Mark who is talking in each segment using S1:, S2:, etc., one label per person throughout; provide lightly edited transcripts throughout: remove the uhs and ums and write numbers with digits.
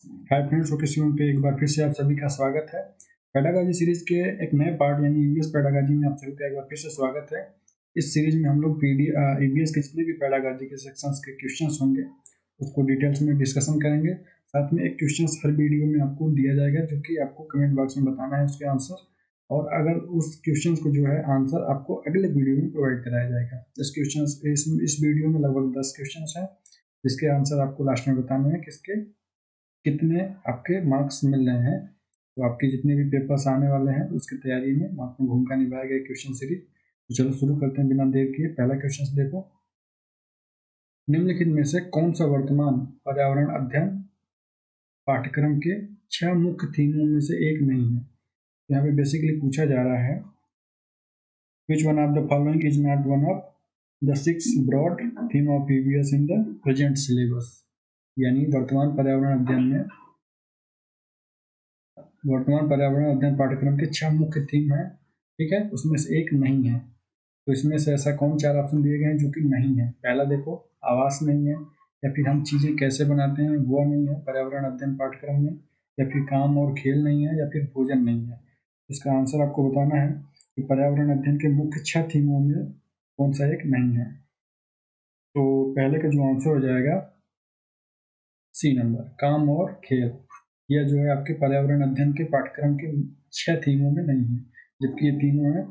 S1: Hi friends, ओकेसीओम पे एक बार फिर से आप सभी का स्वागत है। पेडागॉजी सीरीज के एक नए पार्ट यानी ईवीएस पेडागॉजी में आप सभी का एक बार फिर से स्वागत है। इस सीरीज में हम लोग ईवीएस के जितने भी पेडागॉजी के सेक्शंस के क्वेश्चंस होंगे उसको डिटेल्स में डिस्कशन करेंगे। साथ में एक क्वेश्चंस हर वीडियो में आपको दिया जाएगा जो कि आपको कमेंट बॉक्स में बताना है उसके आंसर, और अगर उस क्वेश्चन को जो है आंसर आपको अगले वीडियो में प्रोवाइड कराया जाएगा। इस वीडियो में लगभग 10 क्वेश्चन हैं जिसके आंसर आपको लास्ट में बताने हैं कितने आपके मार्क्स मिल रहे हैं। तो आपके जितने भी पेपर्स आने वाले हैं उसकी तैयारी में महत्वपूर्ण भूमिका निभाएगा क्वेश्चन सीरीज। तो चलो शुरू करते हैं बिना देर किए। पहला क्वेश्चन देखो, निम्नलिखित में से कौन सा वर्तमान पर्यावरण अध्ययन पाठ्यक्रम के 6 मुख्य थीमों में से एक नहीं है। यहाँ पे बेसिकली पूछा जा रहा है which one of the following is not one of the 6 broad theme of EVS in the present syllabus। यानी वर्तमान पर्यावरण अध्ययन पाठ्यक्रम के 6 मुख्य थीम हैं, ठीक है, उसमें से एक नहीं है। तो इसमें से ऐसा कौन 4 ऑप्शन दिए गए हैं जो कि नहीं है। पहला देखो, आवास नहीं है, या फिर हम चीजें कैसे बनाते हैं वो नहीं है पर्यावरण अध्ययन पाठ्यक्रम में, या फिर काम और खेल नहीं है, या फिर भोजन नहीं है। इसका आंसर आपको बताना है कि पर्यावरण अध्ययन के मुख्य 6 थीमों में कौन सा एक नहीं है। तो पहले का जो आंसर हो जाएगा सी नंबर, काम और खेल। यह जो है आपके पर्यावरण अध्ययन के पाठ्यक्रम के 6 थीमों में नहीं है, जबकि ये तीनों हैं।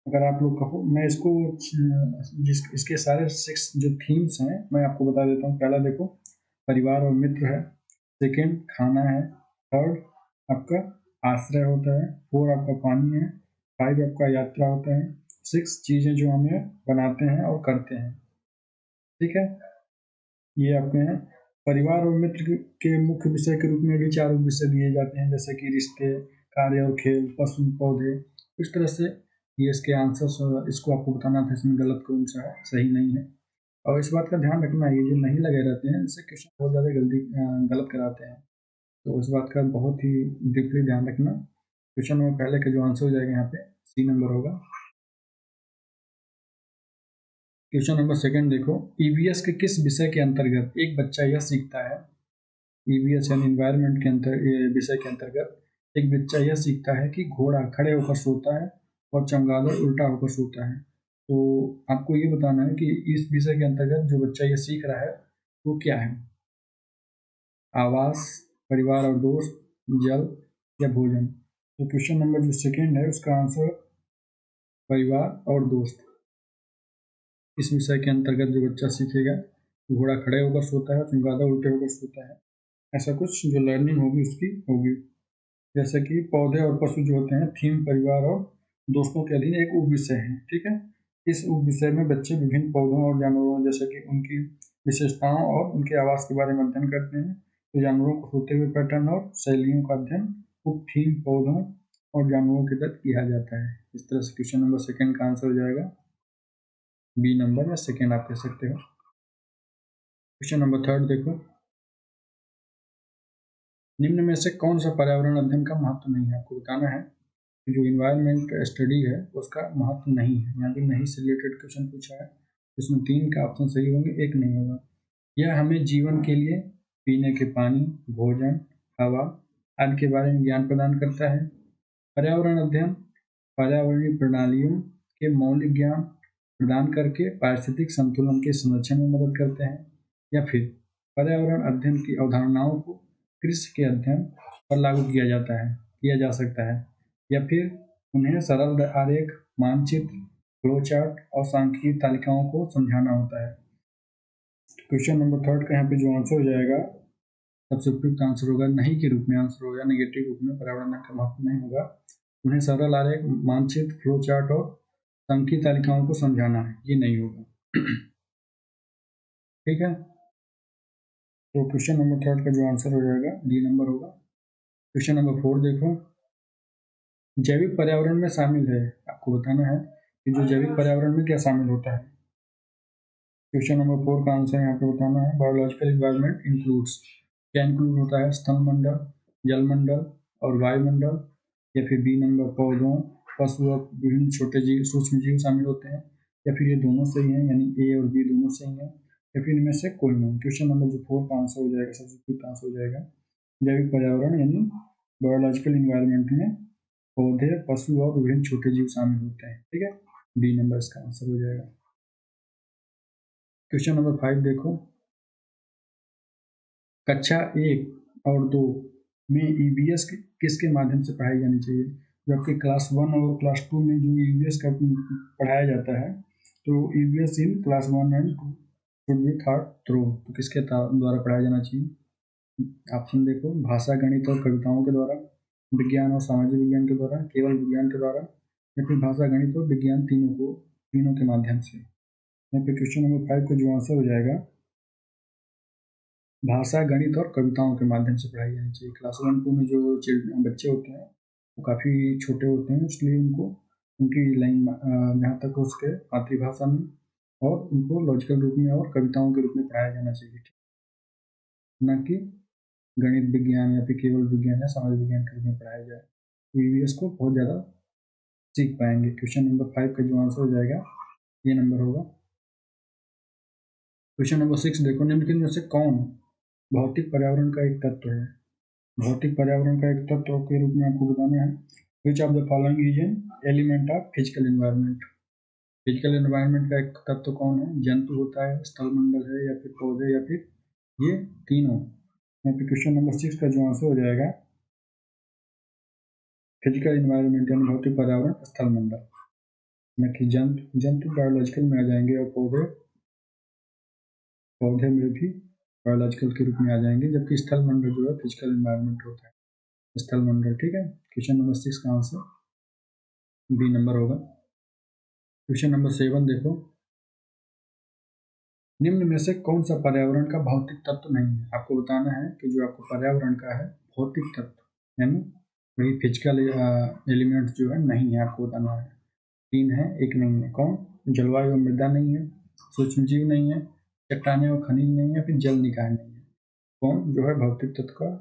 S1: अगर आप लोग कहो, मैं इसको इसके सारे 6 जो थीम्स हैं मैं आपको बता देता हूँ। पहला देखो, परिवार और मित्र है। सेकेंड, खाना है। थर्ड, आपका आश्रय होता है। 4 आपका पानी है। 5 आपका यात्रा होता है। 6 चीजें जो हमें बनाते हैं और करते हैं, ठीक है। ये आपके हैं। परिवार और मित्र के मुख्य विषय के रूप में भी 4 विषय दिए जाते हैं, जैसे कि रिश्ते, कार्य और खेल, पशु, पौधे। इस तरह से ये इसके आंसर, इसको आपको बताना था इसमें गलत कौन सा है, सही नहीं है। और इस बात का ध्यान रखना, ये जो नहीं लगे रहते हैं इससे क्वेश्चन बहुत ज़्यादा गलत कराते हैं। तो इस बात का बहुत ही डीपली ध्यान रखना। क्वेश्चन नंबर पहले का जो आंसर हो जाएगा यहाँ पे सी नंबर होगा। क्वेश्चन नंबर सेकंड देखो, ईवीएस के किस विषय के अंतर्गत एक बच्चा यह सीखता है। ईवीएस यानी इन्वायरमेंट के विषय के अंतर्गत एक बच्चा यह सीखता है कि घोड़ा खड़े होकर सोता है और चमगादड़ उल्टा होकर सोता है। तो आपको ये बताना है कि इस विषय के अंतर्गत जो बच्चा ये सीख रहा है वो क्या है। आवास, परिवार और दोस्त, जल या भोजन। तो क्वेश्चन नंबर जो सेकेंड है उसका आंसर परिवार और दोस्त। इस विषय के अंतर्गत जो बच्चा सीखेगा, घोड़ा खड़े होकर सोता है, चमगादड़ उल्टे होकर सोता है, ऐसा कुछ जो लर्निंग होगी उसकी होगी। जैसे कि पौधे और पशु जो होते हैं, थीम परिवार और दोस्तों के अधीन एक उप विषय है, ठीक है। इस उप विषय में बच्चे विभिन्न पौधों और जानवरों, जैसे कि उनकी विशेषताओं और उनके आवास के बारे में अध्ययन करते हैं। तो जानवरों को सोते हुए पैटर्न और शैलियों का अध्ययन उप थीम पौधों और जानवरों के तहत किया जाता है। इस तरह से क्वेश्चन नंबर सेकेंड का आंसर हो जाएगा बी नंबर, या सेकेंड आप कह सकते हो। क्वेश्चन नंबर थर्ड देखो, निम्न में से कौन सा पर्यावरण अध्ययन का महत्व नहीं है। आपको बताना है कि जो इन्वायरमेंट स्टडी है उसका महत्व नहीं है। यहाँ भी नहीं से रिलेटेड क्वेश्चन पूछा है, इसमें 3 का ऑप्शन सही होंगे, एक नहीं होगा। यह हमें जीवन के लिए पीने के पानी, भोजन, हवा आदि के बारे में ज्ञान प्रदान करता है। पर्यावरण अध्ययन पर्यावरणीय प्रणालियों के मौलिक ज्ञान प्रदान करके पारिस्थितिक संतुलन के संरक्षण में मदद करते हैं। या फिर पर्यावरण अध्ययन की अवधारणाओं को कृषि के अध्ययन पर लागू किया जा सकता है, या फिर उन्हें सरल आरेख, मानचित्र, फ्लोचार्ट और सांख्यिकीय तालिकाओं को समझाना होता है। क्वेश्चन नंबर थर्ड का यहाँ पे जो आंसर हो जाएगा, सबसे उपयुक्त आंसर होगा नहीं के रूप में आंसर होगा, नेगेटिव रूप में पर्यावरण का महत्व नहीं होगा। उन्हें सरल आरेख, मानचित्र, फ्लोचार्ट और सांख्यिकीय तालिकाओं को समझाना है, ये नहीं होगा। ठीक है, तो क्वेश्चन नंबर थर्ड का जो आंसर हो जाएगा डी नंबर होगा। क्वेश्चन नंबर 4 देखो, जैविक पर्यावरण में शामिल है। आपको बताना है कि जो जैविक पर्यावरण में क्या शामिल होता है। क्वेश्चन नंबर 4 का आंसर यहाँ पे बताना है, बायोलॉजिकल इन्वायरमेंट इंक्लूड्स। क्या इंक्लूड होता है, स्थल मंडल, जलमंडल और वायुमंडल। या फिर बी नंबर, पौधों, पशु और विभिन्न छोटे जीव, सूक्ष्म जीव शामिल होते हैं। या फिर ये दोनों सही हैं, यानी ए और बी दोनों सही हैं। या फिर इनमें से कोई नहीं। क्वेश्चन नंबर जो 4 का आंसर हो जाएगा, सबसे उपयुक्त आंसर हो जाएगा जैविक पर्यावरण यानी बायोलॉजिकल इन्वायरमेंट में पौधे, पशु और विभिन्न छोटे जीव शामिल होते हैं। ठीक है, डी नंबर इसका आंसर हो जाएगा। क्वेश्चन नंबर 5 देखो, कक्षा 1 और 2 में ईवीएस किसके माध्यम से पढ़ाई जानी चाहिए? जबकि क्लास 1 और क्लास 2 में जो ईवीएस का पढ़ाया जाता है, तो EVS in class 1 and 2 should be thought through, तो किसके द्वारा पढ़ाया जाना चाहिए? ऑप्शन देखो, भाषा, गणित और कविताओं के द्वारा, विज्ञान और सामाजिक विज्ञान के द्वारा, केवल विज्ञान के द्वारा, या फिर भाषा, गणित और विज्ञान तीनों के माध्यम से। यहाँ पे क्वेश्चन नंबर 5 का जो आंसर हो जाएगा, भाषा, गणित और कविताओं के माध्यम से पढ़ाई जानी चाहिए। क्लास 1-2 में जो बच्चे होते हैं वो काफ़ी छोटे होते हैं, इसलिए उनको उनकी जहाँ तक हो सके मातृभाषा में और उनको लॉजिकल रूप में और कविताओं के रूप में पढ़ाया जाना चाहिए, न कि गणित विज्ञान या फिर केवल विज्ञान या सामाजिक विज्ञान के रूप में पढ़ाया जाए। ईवीएस को बहुत ज़्यादा सीख पाएंगे। क्वेश्चन नंबर 5 का जो आंसर हो जाएगा ये नंबर होगा। क्वेश्चन नंबर 6 देखो, निम्नलिखित में से कौन भौतिक पर्यावरण का एक तत्व है? भौतिक पर्यावरण का एक तत्व के रूप में आपको बताना है, which of the following is an element of physical environment. Physical environment का एक तत्व कौन है? जंतु होता है, स्थलमंडल है, या फिर पौधे, या फिर ये तीनों। यहाँ पे क्वेश्चन नंबर 6 का जो आंसर हो जाएगा, फिजिकल एनवायरनमेंट यानी भौतिक पर्यावरण स्थलमंडल, न कि जंतु बायोलॉजिकल में आ जाएंगे, और पौधे में भी बायोलॉजिकल के रूप में आ जाएंगे, जबकि स्थलमंडल जो है फिजिकल एनवायरनमेंट होता है, स्थलमंडल। ठीक है, क्वेश्चन नंबर 6 का आंसर बी नंबर होगा। क्वेश्चन नंबर 7 देखो, निम्न में से कौन सा पर्यावरण का भौतिक तत्व नहीं है? आपको बताना है कि जो आपको पर्यावरण का है भौतिक तत्व यानी वही फिजिकल एलिमेंट जो है नहीं है, आपको बताना है। 3 है, एक नहीं है। कौन? जलवायु और मृदा नहीं है, सूक्ष्म जीव नहीं है, चट्टानें और खनिज नहीं है, फिर जल निकाय नहीं है। कौन जो है भौतिक तत्व का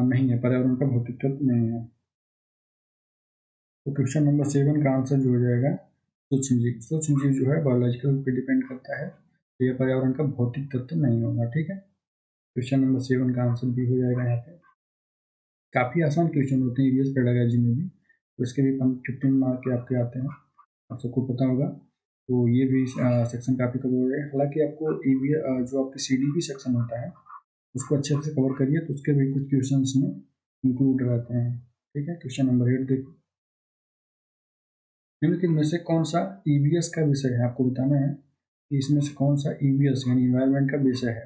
S1: नहीं है, पर्यावरण का भौतिक तत्व नहीं है? तो क्वेश्चन नंबर 7 का आंसर जो हो जाएगा सूक्ष्म जीव। सूक्ष्म जीव जो है बायोलॉजिकल पे डिपेंड करता है, तो यह पर्यावरण का भौतिक तत्व नहीं होगा। ठीक है, क्वेश्चन नंबर 7 का आंसर भी हो जाएगा। यहाँ पे काफ़ी आसान क्वेश्चन होते हैं ईवीएस पेडागोजी में भी, तो इसके भी 15 मार्क के आपके आते हैं, आप सबको पता होगा। तो ये भी सेक्शन काफ़ी कवर हो जाएगा। हालांकि आपको ईवीएस जो आपकी सीडीपी सेक्शन होता है उसको अच्छे से कवर करिए, तो उसके भी कुछ क्वेश्चन इसमें इंक्लूड रहते हैं। ठीक है, क्वेश्चन नंबर 8 देखो, निम्नलिखित में से कौन सा ईवीएस का विषय है? आपको बताना है कि इसमें से कौन सा ईवीएस यानी इन्वायरमेंट का विषय है।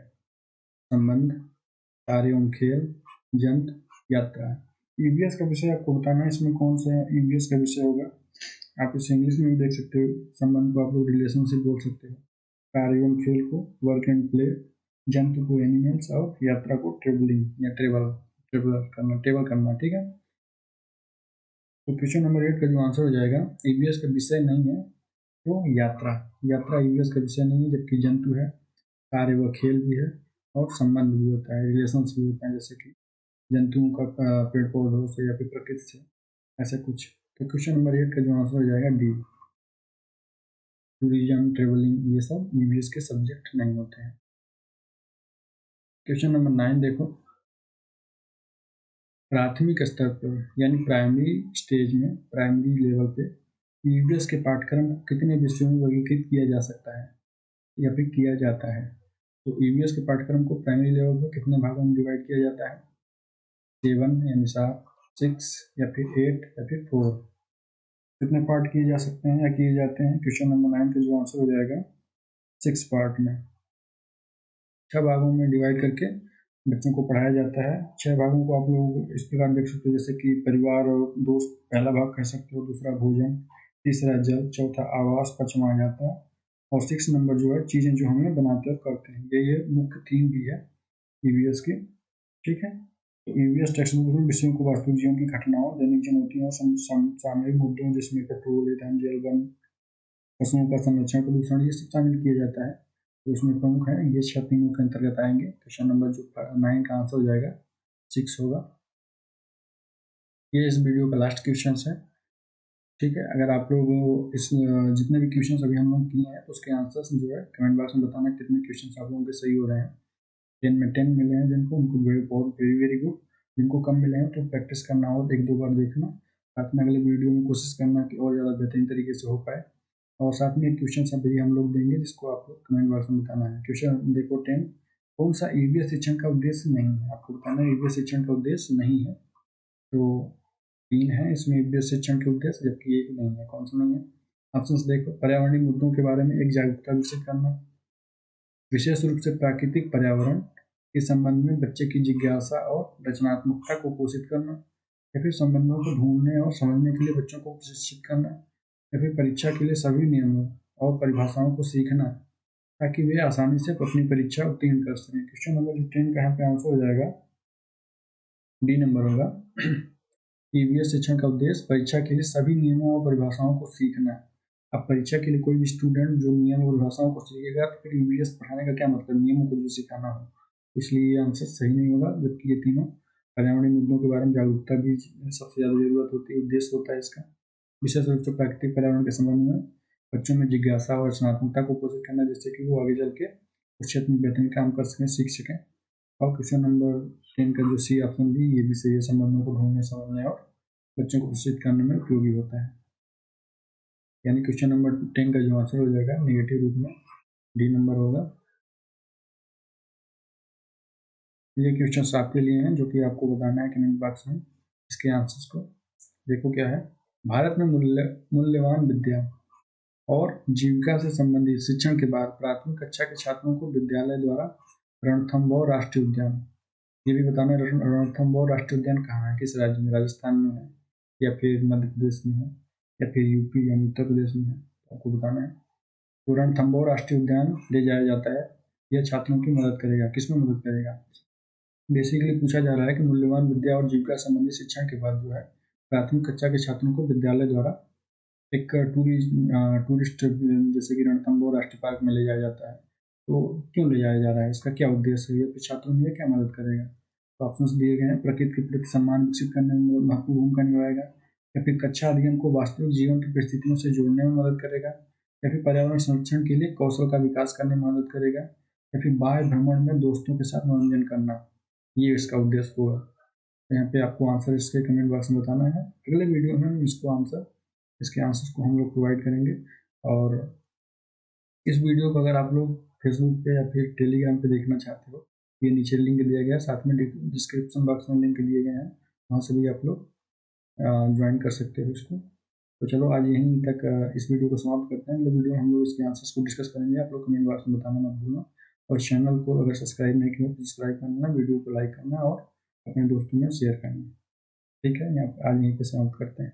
S1: संबंध, कार्य एवं खेल, जंत, यात्रा। ईवीएस का विषय आपको बताना है, इसमें कौन सा ईवीएस का विषय होगा। आप इसे इंग्लिश में भी देख सकते हो, संबंध को आप लोग रिलेशनशिप बोल सकते हो, कार्य एवं खेल को वर्क एंड प्ले, जंतु को एनिमल्स, और यात्रा को ट्रेवलिंग या ट्रेवल करना। ठीक है, तो क्वेश्चन नंबर 8 का जो आंसर हो जाएगा, ईवीएस का विषय नहीं है तो यात्रा। यात्रा ईवीएस का विषय नहीं है, जबकि जंतु है, कार्य व खेल भी है, और संबंध भी होता है, रिलेशंस भी होता है, जैसे कि जंतुओं का पेड़ पौधों से या फिर प्रकृति से, ऐसा कुछ। तो क्वेश्चन नंबर 8 का जो आंसर हो जाएगा डी, टूरिज्म, ट्रेवलिंग, ये सब ईवीएस के सब्जेक्ट नहीं होते हैं। क्वेश्चन नंबर 9 देखो, प्राथमिक स्तर पर यानी प्राइमरी स्टेज में, प्राइमरी लेवल पे ईवीएस के पाठ्यक्रम को कितने विषयों में वर्गीकृत किया जा सकता है या फिर किया जाता है? तो ईवीएस के पाठ्यक्रम को प्राइमरी लेवल पर कितने भागों में डिवाइड किया जाता है? 7 यानी 7, 6 या फिर 8 या फिर 4? कितने पार्ट किए जा सकते हैं या किए जाते हैं? क्वेश्चन नंबर 9 का जो आंसर हो जाएगा 6 पार्ट में, 6 भागों में डिवाइड करके बच्चों को पढ़ाया जाता है। 6 भागों को आप लोग इस प्रकार देख सकते हो, जैसे कि परिवार और दोस्त पहला भाग कह सकते हो, दूसरा भोजन, तीसरा जल, चौथा आवास, पांचवा यात्रा, और 6 नंबर जो है चीज़ें जो हमें बनाते और करते हैं। ये मुख्य थीम भी है ईवीएस की। ठीक है, तो ईवीएस टेक्स्ट बुक में विषयों को वास्तविक जीवन की घटनाओं, दैनिक चुनौतियों और सामयिक मुद्दों जिसमें पेट्रोल, ईंधन, जल, वन, पशुओं का संरक्षण, प्रदूषण, ये सब शामिल किया जाता है। तो इसमें प्रमुख है, ये 6 तीनों के अंतर्गत आएंगे। क्वेश्चन नंबर जो 9 का आंसर हो जाएगा 6 होगा। ये इस वीडियो का लास्ट क्वेश्चन है। ठीक है, अगर आप लोग इस जितने भी क्वेश्चन अभी हम लोग किए हैं तो उसके आंसर्स जो है कमेंट बॉक्स में बताना कितने क्वेश्चन आप लोगों के सही हो रहे हैं। 10 में 10 मिले हैं जिनको, उनको बहुत वेरी वेरी गुड। जिनको कम मिले हैं तो प्रैक्टिस करना हो तो 1-2 बार देखना, साथ में अगले वीडियो में कोशिश करना कि और ज़्यादा बेहतरीन तरीके से हो पाए। और साथ में क्वेश्चन अभी हम लोग देंगे जिसको आपको कमेंट बॉक्स में बताना है। क्वेश्चन देखो 10, कौन सा ईवीएस शिक्षण का उद्देश्य नहीं है? आपको बताना है ईवीएस शिक्षण का उद्देश्य नहीं है। तो 3 है इसमें ईवीएस शिक्षण के उद्देश्य, जबकि 1 नहीं है। कौन सा नहीं है? ऑप्शन देखो, पर्यावरणीय मुद्दों के बारे में एक जागरूकता विकसित करना, विशेष रूप से प्राकृतिक पर्यावरण के संबंध में बच्चे की जिज्ञासा और रचनात्मकता को पोषित करना, या फिर संबंधों को ढूंढने और समझने के लिए बच्चों को प्रशिक्षित करना, या फिर परीक्षा के लिए सभी नियमों और परिभाषाओं को सीखना ताकि वे आसानी से अपनी परीक्षा उत्तीर्ण कर सकें। क्वेश्चन नंबर 10 का यहाँ पे आंसर हो जाएगा, डी नंबर होगा। ईवीएस शिक्षण का उद्देश्य परीक्षा के लिए सभी नियमों और परिभाषाओं को सीखना है। अब परीक्षा के लिए कोई भी स्टूडेंट जो नियम और परिभाषाओं को सीखेगा तो फिर ईवीएस पढ़ाने का क्या मतलब, नियमों को जो सिखाना हो। इसलिए ये आंसर सही नहीं होगा, जबकि ये तीनों पर्यावरणीय मुद्दों के बारे में जागरूकता भी सबसे ज़्यादा जरूरत होती है, उद्देश्य होता है इसका। विशेष रूप से प्राकृतिक पर्यावरण के संबंध में बच्चों में जिज्ञासा और रचनात्मकता को पोषित करना, जिससे कि वो आगे चल के उस क्षेत्र में बेहतरीन काम कर सकें, सीख सकें। और क्वेश्चन नंबर 10 का जो सी ऑप्शन भी, ये भी सही है, संबंधों को ढूंढने, समझने और बच्चों को प्रशिक्षित करने में उपयोगी होता है। यानी क्वेश्चन नंबर 10 का जो आंसर हो जाएगा नेगेटिव रूप में, डी नंबर होगा। ये क्वेश्चन आपके लिए हैं जो कि आपको बताना है कमेंट बॉक्स में इसके आंसर्स को। देखो क्या है, भारत में मूल्यवान विद्या और जीविका से संबंधित शिक्षण के बाद प्राथमिक कक्षा के छात्रों को विद्यालय द्वारा रणथंभौर राष्ट्रीय उद्यान, ये भी बताना है रणथंभौर राष्ट्रीय उद्यान कहाँ है, किस राज्य में, राजस्थान में है या फिर मध्य प्रदेश में है या फिर यूपी यानी उत्तर प्रदेश में है, आपको बताना है। तो रणथंभौर राष्ट्रीय उद्यान ले जाया जाता है, यह छात्रों की मदद करेगा। किसमें मदद करेगा? बेसिकली पूछा जा रहा है कि मूल्यवान विद्या और जीविका संबंधी शिक्षण के बाद जो है प्राथमिक कक्षा के छात्रों को विद्यालय द्वारा एक टूरिस्ट जैसे कि रणथंभौर राष्ट्रीय पार्क में ले जाया जाता है। तो क्यों ले जाया जा रहा है, इसका क्या उद्देश्य है, ये छात्रों में क्या मदद करेगा? तो ऑप्शंस दिए गए हैं, प्रकृति के प्रति सम्मान विकसित करने में महत्वपूर्ण भूमिका निभाएगा, या फिर कक्षा अध्ययन को वास्तविक जीवन की परिस्थितियों से जोड़ने में मदद करेगा, या फिर पर्यावरण संरक्षण के लिए कौशल का विकास करने में मदद करेगा, या फिर बाह्य भ्रमण में दोस्तों के साथ मनोरंजन करना, ये इसका उद्देश्य होगा। तो यहाँ पे आपको आंसर इसके कमेंट बॉक्स में बताना है। अगले वीडियो में हम इसके आंसर्स को हम लोग प्रोवाइड करेंगे। और इस वीडियो को अगर आप लोग फेसबुक पे या फिर टेलीग्राम पे देखना चाहते हो, ये नीचे लिंक दिया गया है, साथ में डिस्क्रिप्शन बॉक्स में लिंक दिए गए हैं, वहाँ से भी आप लोग ज्वाइन कर सकते हो इसको। तो चलो आज यहीं तक इस वीडियो को समाप्त करते हैं। अगले वीडियो में हम लोग इसके आंसर्स को डिस्कस करेंगे। आप लोग कमेंट बॉक्स में बताना मत भूलना, और चैनल को अगर सब्सक्राइब नहीं किया तो सब्सक्राइब करना, वीडियो को लाइक करना और अपने दोस्तों में शेयर करना। ठीक है, यहाँ आज यहीं पे समाप्त करते हैं।